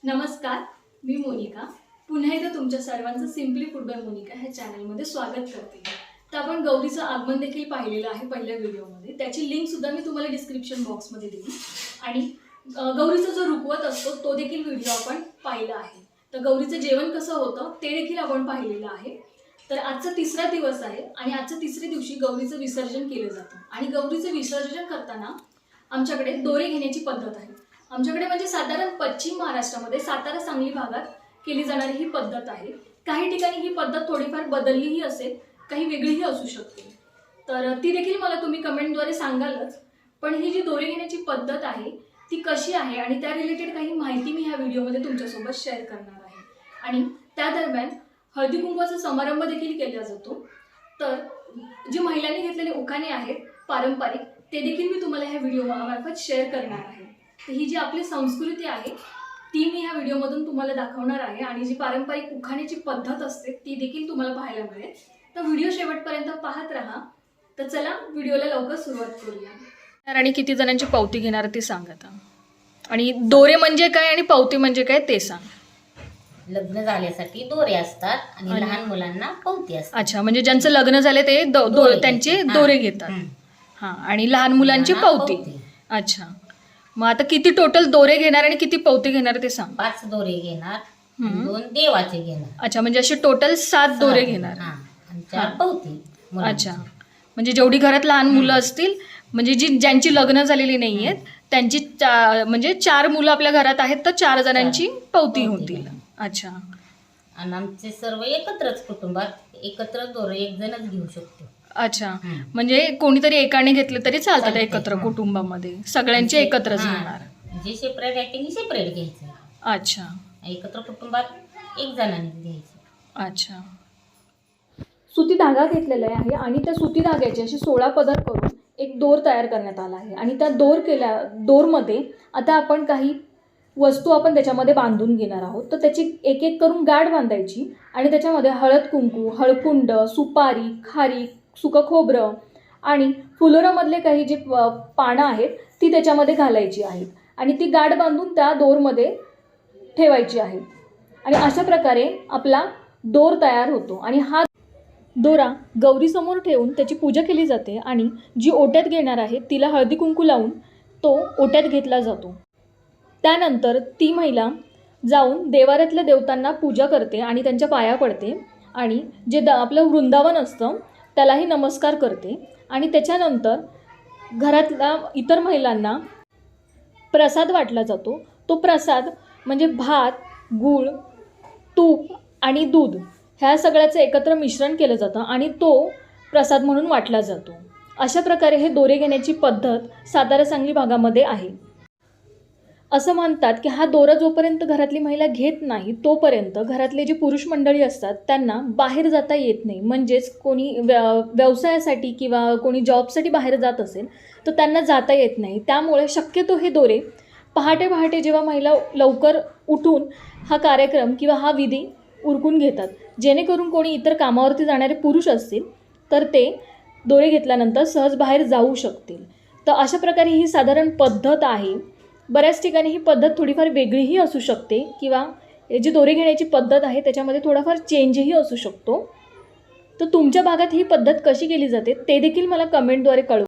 नमस्कार, मी मोनिका. पुन्हा एकदा तुमच्या सर्वांचं सिम्पली फूड बाय मोनिका ह्या चॅनलमध्ये स्वागत करते. तर आपण गौरीचं आगमन देखील पाहिलेलं आहे पहिल्या व्हिडिओमध्ये. त्याची लिंक सुद्धा मी तुम्हाला डिस्क्रिप्शन बॉक्समध्ये देईन. आणि गौरीचा जो रुखवत असतो तो देखील व्हिडिओ आपण पाहिला आहे. तर गौरीचं जेवण कसं होतं ते देखील आपण पाहिलेलं आहे. तर आजचा तिसरा दिवस आहे आणि आजच्या तिसऱ्या दिवशी गौरीचं विसर्जन केलं जातं. आणि गौरीचं विसर्जन करताना आमच्याकडे दोरे घेण्याची पद्धत आहे. आमच्याकडे म्हणजे साधारण पश्चिम महाराष्ट्रामध्ये सातारा सांगली भागात केली जाणारी ही पद्धत आहे. काही ठिकाणी ही पद्धत थोडीफार बदललीही असेल, काही वेगळीही असू शकते. तर ती देखील मला तुम्ही कमेंटद्वारे सांगालच. पण ही जी दोरे घेण्याची पद्धत आहे ती कशी आहे आणि त्या रिलेटेड काही माहिती मी ह्या व्हिडिओमध्ये तुमच्यासोबत शेअर करणार आहे. आणि त्या दरम्यान हळदी कुंकवाचा समारंभ देखील केला जातो. तर जी महिलांनी घेतलेले उखाणे आहेत पारंपरिक, ते देखील मी तुम्हाला ह्या व्हिडिओमार्फत शेअर करणार आहे. तर ही जी आपली संस्कृती आहे ती मी ह्या व्हिडिओमधून तुम्हाला दाखवणार आहे. आणि जी पारंपरिक उखाण्याची पद्धत असते ती देखील तुम्हाला पाहायला मिळेल. तर व्हिडिओ शेवटपर्यंत पाहत राहा. तर चला व्हिडिओला लवकर सुरुवात करूया. आणि किती जणांची पावती घेणार ते सांग आता. आणि दोरे म्हणजे काय आणि पावती म्हणजे काय ते सांग. लग्न झाल्यासाठी दोरे असतात आणि लहान मुलांना पावती असतात. अच्छा, म्हणजे ज्यांचं लग्न झाले ते त्यांचे दोरे घेतात. हां, आणि लहान मुलांची पावती. अच्छा, मग आता किती टोटल दोरे घेणार आणि किती पावती घेणार ते सांग. 5 दोरे घेणार, 2 देवाचे घेणार. अच्छा, म्हणजे असे टोटल 7 दोरे घेणार. आणि 4 पावती. अच्छा, म्हणजे जेवढी घरात लहान मुलं असतील, म्हणजे ज्यांची लग्न झालेली नाही आहेत त्यांची म्हणजे 4 मुलं आपल्या घरात आहेत तर 4 जणांची पावती होतील. अच्छा, आणि आमचे सर्व एकत्रच कुटुंबात एकत्र दोरे एक जणच घेऊ शकतो. अच्छा, म्हणजे कोणीतरी एकाने घेतले तरी चालतात एकत्र कुटुंबामध्ये, सगळ्यांचे एकत्रच घेणार. जे सेपरेट आहे त्यांनी सेपरेट घ्यायचं. अच्छा, एकत्र कुटुंबात एक जणांनी घ्यायचं. अच्छा. सुती धागा घेतलेला आहे आणि त्या सुती धाग्याचे असे 16 पदर करून एक दोर तयार करण्यात आला आहे. आणि त्या दोरमध्ये आता आपण काही वस्तू आपण त्याच्यामध्ये बांधून घेणार आहोत. तर त्याची एक एक करून गाठ बांधायची आणि त्याच्यामध्ये हळद कुंकू, हळकुंड, सुपारी, खारीक, सुकं खोबरं आणि फुलोरामधले काही जे पानं आहेत ती त्याच्यामध्ये घालायची आहेत. आणि ती गाठ बांधून त्या दोरमध्ये ठेवायची आहे. आणि अशा प्रकारे आपला दोर तयार होतो. आणि हा दोरा गौरीसमोर ठेवून त्याची पूजा केली जाते. आणि जी ओट्यात घेणार आहे तिला हळदी कुंकू लावून तो ओट्यात घेतला जातो. त्यानंतर ती महिला जाऊन देवाऱ्यातल्या देवतांना पूजा करते आणि त्यांच्या पाया पडते. आणि जे आपलं वृंदावन असतं त्यालाही नमस्कार करते. आणि त्याच्यानंतर घरातल्या इतर महिलांना प्रसाद वाटला जातो. तो प्रसाद म्हणजे भात, गूळ, तूप आणि दूध ह्या सगळ्याचं एकत्र मिश्रण केलं जातं आणि तो प्रसाद म्हणून वाटला जातो. अशा प्रकारे हे दोरे घेण्याची पद्धत सातारा सांगली भागामध्ये आहे. असं म्हणतात की हा दोरा जोपर्यंत घरातली महिला घेत नाही तोपर्यंत घरातले जे पुरुष मंडळी असतात त्यांना बाहेर जाता येत नाही. म्हणजेच कोणी व्यवसायासाठी किंवा कोणी जॉबसाठी बाहेर जात असेल तर त्यांना जाता येत नाही. त्यामुळे शक्यतो हे दोरे पहाटे पहाटे जेव्हा महिला लवकर उठून हा कार्यक्रम किंवा हा विधी उरकून घेतात, जेणेकरून कोणी इतर कामावरती जाणारे पुरुष असतील तर ते दोरे घेतल्यानंतर सहज बाहेर जाऊ शकतील. तर अशा प्रकारे ही साधारण पद्धत आहे. बऱ्याच ठिकाणी ही पद्धत थोडीफार वेगळीही असू शकते किंवा जी दोरे घेण्याची पद्धत आहे त्याच्यामध्ये थोडाफार चेंजही असू शकतो. तर तुमच्या भागात ही पद्धत कशी केली जाते ते देखील मला कमेंटद्वारे कळवा.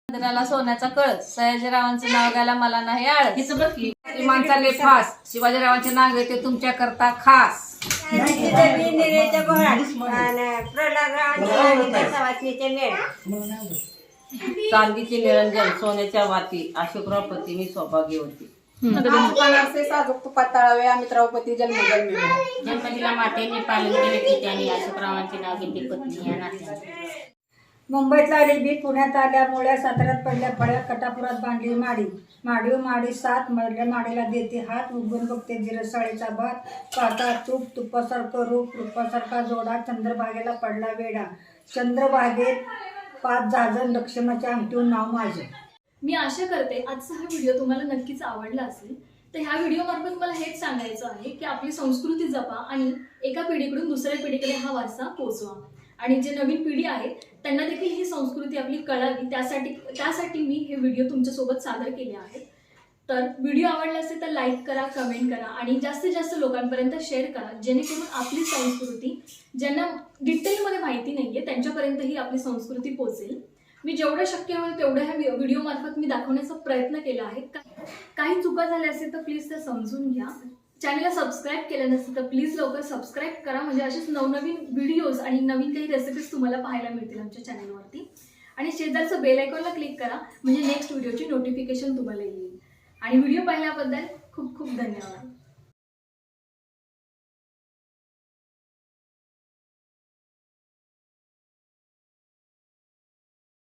चंद्राला सोन्याचा कळस, सयाजीरावांचं नाव घ्यायला मला नाही आळस. हिचं बघ की. माणसाले फास, शिवाजीरावांचे नाव घेते तुमच्या करता खास. चांदीचे निरंजन सोन्याच्या वाती, अशोकरावपती मी सौभाग्यवती. साजूक तुपात तळावे अमित्रावपती जन्मजन्मी. गणपतीला मातेने पालन केले की त्याने अशोकरावांचे नाव घेतले पत्नी या नात्याने. मुंबईत आली बी पुण्यात आल्या मुळ्या, साताऱ्यात पडल्या फळ्या, कटापुरात बांधली माडी. माडीव माडी 7 मधल्या माडीला देते हात, उगवून बघते जिरसाळीचा भात. पाता तूप तुपासारखं रूप, रूपासारखा जोडा, चंद्रभागेला पडला वेडा. चंद्रभागेत 5 जाजन, लक्ष्मणाच्या अंगठीवर नाव माझे. मी आशा करते आजचा हा व्हिडिओ तुम्हाला नक्कीच आवडला असेल. तर ह्या व्हिडिओमार्फत मला हेच सांगायचं आहे की आपली संस्कृती जपा आणि एका पिढीकडून दुसऱ्या पिढीकडे हा वारसा पोचवा. आणि जे नवीन पिढी आहे त्यांना देखील ही संस्कृती आपली कळावी, त्यासाठी मी हे व्हिडिओ तुमच्यासोबत सादर केले आहेत. तर व्हिडिओ आवडला असेल तर लाईक करा, कमेंट करा आणि जास्तीत जास्त लोकांपर्यंत शेअर करा, जेणेकरून आपली संस्कृती ज्यांना डिटेलमध्ये माहिती नाही आहे त्यांच्यापर्यंत ही आपली संस्कृती पोचेल. मी जेवढं शक्य होईल तेवढं ह्या व्हिडिओमार्फत मी दाखवण्याचा प्रयत्न केला आहे. काही चुका झाल्या असेल तर प्लीज ते समजून घ्या. चॅनलला सबस्क्राईब केलं नसेल तर प्लीज लवकर सबस्क्राईब करा, म्हणजे असेच नवनवीन व्हिडिओज आणि नवीन काही रेसिपीज तुम्हाला पाहायला मिळतील आमच्या चॅनलवरती. आणि शेजारचं बेल आयकॉनला क्लिक करा म्हणजे नेक्स्ट व्हिडिओची नोटिफिकेशन तुम्हाला येईल. आणि व्हिडिओ पाहिल्याबद्दल खूप खूप धन्यवाद.